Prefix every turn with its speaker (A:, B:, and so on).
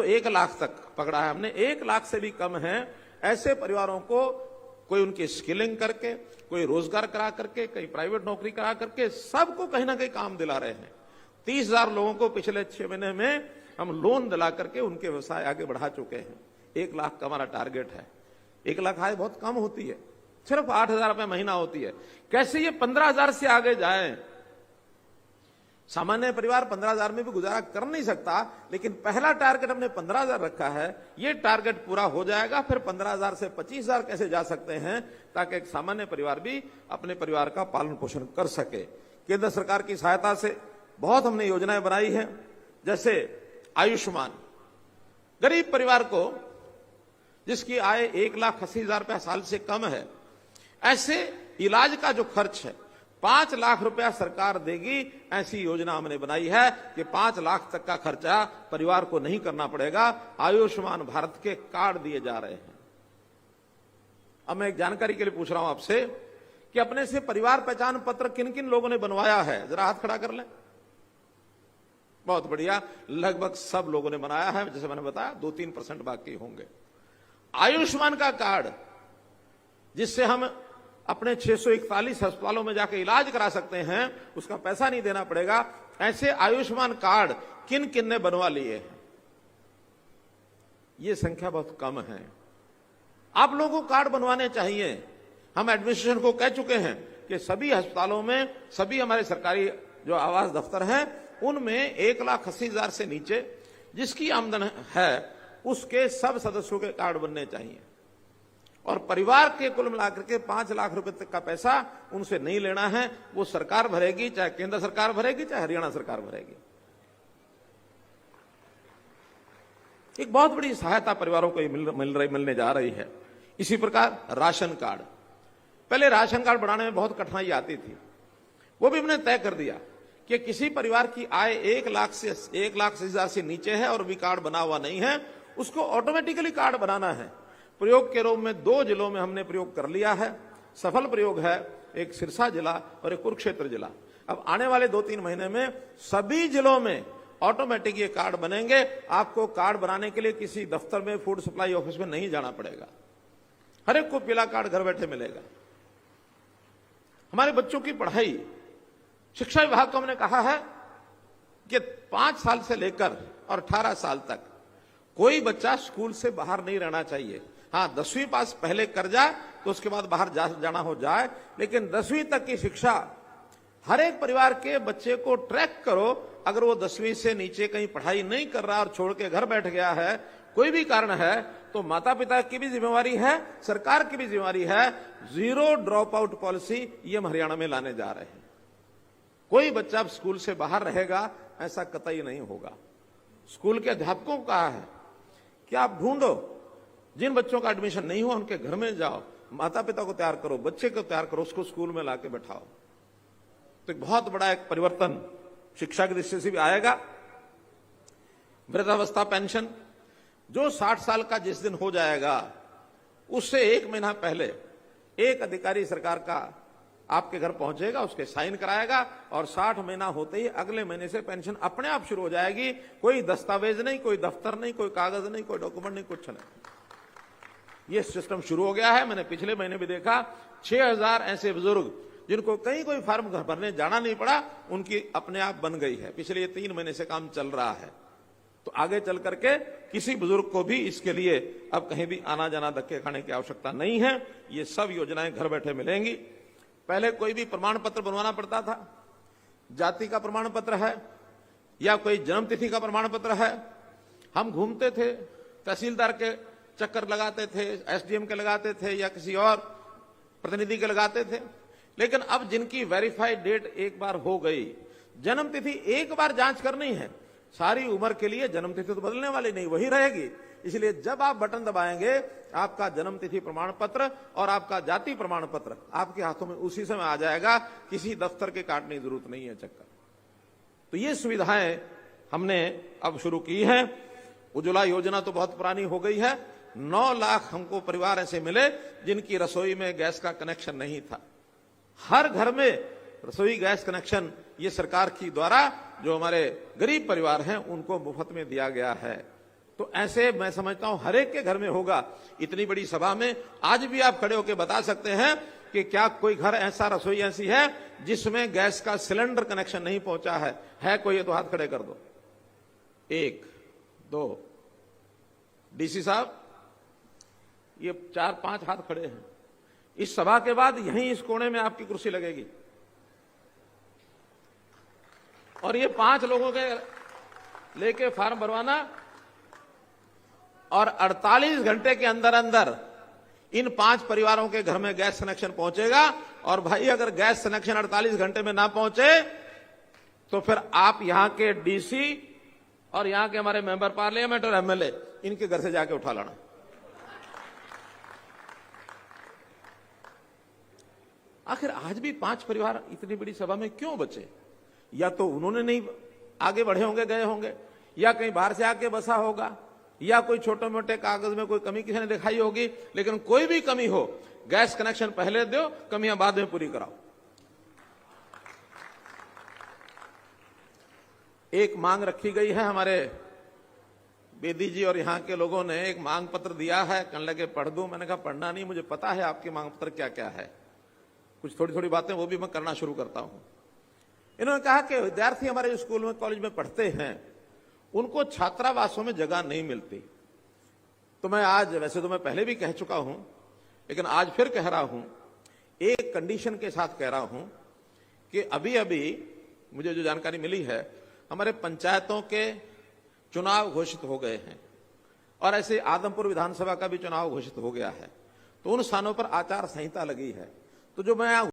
A: तो 1 लाख तक पकड़ा है हमने, 1 लाख से भी कम है ऐसे परिवारों को कोई उनकी स्किलिंग करके, कोई रोजगार करा करके, कहीं प्राइवेट नौकरी करा करके सबको कहीं ना कहीं काम दिला रहे हैं। 30,000 लोगों को पिछले 6 महीने में हम लोन दिला करके उनके व्यवसाय आगे बढ़ा चुके हैं। 1 लाख का हमारा टारगेट है। 1 लाख आय बहुत कम होती है, सिर्फ 8,000 रुपये महीना होती है। कैसे ये 15,000 से आगे जाए? सामान्य परिवार 15,000 में भी गुजारा कर नहीं सकता, लेकिन पहला टारगेट हमने 15,000 रखा है। ये टारगेट पूरा हो जाएगा, फिर 15,000 से 25,000 कैसे जा सकते हैं, ताकि एक सामान्य परिवार भी अपने परिवार का पालन पोषण कर सके। केंद्र सरकार की सहायता से बहुत हमने योजनाएं बनाई हैं, जैसे आयुष्मान। गरीब परिवार को जिसकी आय 1,80,000 रुपया साल से कम है, ऐसे इलाज का जो खर्च है 5 लाख रुपया सरकार देगी। ऐसी योजना हमने बनाई है कि 5 लाख तक का खर्चा परिवार को नहीं करना पड़ेगा। आयुष्मान भारत के कार्ड दिए जा रहे हैं। अब मैं एक जानकारी के लिए पूछ रहा हूं आपसे कि अपने से परिवार पहचान पत्र किन किन लोगों ने बनवाया है? जरा हाथ खड़ा कर लें। बहुत बढ़िया, लगभग सब लोगों ने बनाया है। जैसे मैंने बताया 2-3% बाकी होंगे। आयुष्मान का कार्ड, जिससे हम अपने 641 अस्पतालों में जाकर इलाज करा सकते हैं, उसका पैसा नहीं देना पड़ेगा। ऐसे आयुष्मान कार्ड किन किन ने बनवा लिए हैं? ये संख्या बहुत कम है। आप लोगों को कार्ड बनवाने चाहिए। हम एडमिनिस्ट्रेशन को कह चुके हैं कि सभी अस्पतालों में, सभी हमारे सरकारी जो आवास दफ्तर हैं, उनमें 1,80,000 से नीचे जिसकी आमदन है उसके सब सदस्यों के कार्ड बनने चाहिए। और परिवार के कुल मिलाकर के 5 लाख रुपए तक का पैसा उनसे नहीं लेना है। वो सरकार भरेगी, चाहे केंद्र सरकार भरेगी, चाहे हरियाणा सरकार भरेगी। एक बहुत बड़ी सहायता परिवारों को मिलने जा रही है। इसी प्रकार राशन कार्ड। पहले राशन कार्ड बनाने में बहुत कठिनाई आती थी, वो भी हमने तय कर दिया कि किसी परिवार की आय 1,80,000 से नीचे है और भी कार्ड बना हुआ नहीं है, उसको ऑटोमेटिकली कार्ड बनाना है। प्रयोग के रूप में 2 जिलों में हमने प्रयोग कर लिया है। सफल प्रयोग है, एक सिरसा जिला और एक कुरुक्षेत्र जिला। अब आने वाले 2-3 महीने में सभी जिलों में ऑटोमेटिक ये कार्ड बनेंगे। आपको कार्ड बनाने के लिए किसी दफ्तर में, फूड सप्लाई ऑफिस में नहीं जाना पड़ेगा। हर एक को पीला कार्ड घर बैठे मिलेगा। हमारे बच्चों की पढ़ाई, शिक्षा विभाग को हमने कहा है कि 5 साल से लेकर और 18 साल तक कोई बच्चा स्कूल से बाहर नहीं रहना चाहिए। हाँ, 10वीं पास पहले कर जाए तो उसके बाद बाहर जाना हो जाए, लेकिन 10वीं तक की शिक्षा हर एक परिवार के बच्चे को ट्रैक करो। अगर वो 10वीं से नीचे कहीं पढ़ाई नहीं कर रहा और छोड़ के घर बैठ गया है, कोई भी कारण है, तो माता पिता की भी जिम्मेवारी है, सरकार की भी जिम्मेवारी है। 0 ड्रॉप आउट पॉलिसी ये हम हरियाणा में लाने जा रहे हैं। कोई बच्चा स्कूल से बाहर रहेगा ऐसा कतई नहीं होगा। स्कूल के अध्यापकों को कहा है कि आप ढूंढो, जिन बच्चों का एडमिशन नहीं हुआ उनके घर में जाओ, माता पिता को तैयार करो, बच्चे को तैयार करो, उसको स्कूल में लाके बैठाओ। तो एक बहुत बड़ा एक परिवर्तन शिक्षा की दृष्टि से भी आएगा। वृद्धावस्था पेंशन जो 60 साल का जिस दिन हो जाएगा, उससे 1 महीना पहले एक अधिकारी सरकार का आपके घर पहुंचेगा, उसके साइन कराएगा और 60 महीना होते ही अगले महीने से पेंशन अपने आप शुरू हो जाएगी। कोई दस्तावेज नहीं, कोई दफ्तर नहीं, कोई कागज नहीं, कोई डॉक्यूमेंट नहीं, कुछ नहीं। ये सिस्टम शुरू हो गया है। मैंने पिछले महीने भी देखा 6,000 ऐसे बुजुर्ग जिनको कहीं कोई फॉर्म भरने जाना नहीं पड़ा, उनकी अपने आप बन गई है। पिछले 3 महीने से काम चल रहा है। तो आगे चल करके किसी बुजुर्ग को भी इसके लिए अब कहीं भी आना जाना, धक्के खाने की आवश्यकता नहीं है। ये सब योजनाएं घर बैठे मिलेंगी। पहले कोई भी प्रमाण पत्र बनवाना पड़ता था, जाति का प्रमाण पत्र है या कोई जन्म तिथि का प्रमाण पत्र है, हम घूमते थे, तहसीलदार के चक्कर लगाते थे, एसडीएम के लगाते थे या किसी और प्रतिनिधि के लगाते थे। लेकिन अब जिनकी वेरीफाइड डेट एक बार हो गई, जन्म तिथि एक बार जांच करनी है, सारी उम्र के लिए जन्म तिथि तो बदलने वाली नहीं, वही रहेगी। इसलिए जब आप बटन दबाएंगे, आपका जन्म तिथि प्रमाण पत्र और आपका जाति प्रमाण पत्र आपके हाथों में उसी समय आ जाएगा। किसी दफ्तर के काटने की जरूरत नहीं है चक्कर। तो ये सुविधाएं हमने अब शुरू की है। उज्ज्वला योजना तो बहुत पुरानी हो गई है। 9 लाख हमको परिवार ऐसे मिले जिनकी रसोई में गैस का कनेक्शन नहीं था। हर घर में रसोई गैस कनेक्शन ये सरकार की द्वारा जो हमारे गरीब परिवार हैं उनको मुफ्त में दिया गया है। तो ऐसे मैं समझता हूं हर एक के घर में होगा। इतनी बड़ी सभा में आज भी आप खड़े होकर बता सकते हैं कि क्या कोई घर ऐसा, रसोई ऐसी है जिसमें गैस का सिलेंडर कनेक्शन नहीं पहुंचा है कोई? ये तो हाथ खड़े कर दो। 1 2 डीसी साहब, ये 4-5 हाथ खड़े हैं। इस सभा के बाद यहीं इस कोने में आपकी कुर्सी लगेगी और ये 5 लोगों के लेके फॉर्म भरवाना और 48 घंटे के अंदर अंदर इन 5 परिवारों के घर में गैस कनेक्शन पहुंचेगा। और भाई अगर गैस कनेक्शन 48 घंटे में ना पहुंचे तो फिर आप यहां के डीसी और यहां के हमारे मेंबर पार्लियामेंट और एमएलए इनके घर से जाके उठा लाना। आखिर आज भी 5 परिवार इतनी बड़ी सभा में क्यों बचे? या तो उन्होंने नहीं आगे बढ़े होंगे, गए होंगे, या कहीं बाहर से आके बसा होगा, या कोई छोटे मोटे कागज में कोई कमी किसी ने दिखाई होगी। लेकिन कोई भी कमी हो, गैस कनेक्शन पहले दो, कमियां बाद में पूरी कराओ। एक मांग रखी गई है, हमारे बेदी जी और यहां के लोगों ने एक मांग पत्र दिया है, कहने लगे पढ़ दूं। मैंने कहा पढ़ना नहीं, मुझे पता है आपकी मांग पत्र क्या क्या है। कुछ थोड़ी थोड़ी बातें वो भी मैं करना शुरू करता हूं। इन्होंने कहा कि विद्यार्थी हमारे स्कूल में, कॉलेज में पढ़ते हैं, उनको छात्रावासों में जगह नहीं मिलती। तो मैं आज, वैसे तो मैं पहले भी कह चुका हूं, लेकिन आज फिर कह रहा हूं, एक कंडीशन के साथ कह रहा हूं कि अभी अभी मुझे जो जानकारी मिली है, हमारे पंचायतों के चुनाव घोषित हो गए हैं और ऐसे आदमपुर विधानसभा का भी चुनाव घोषित हो गया है। तो उन स्थानों पर आचार संहिता लगी है। तो जो मैं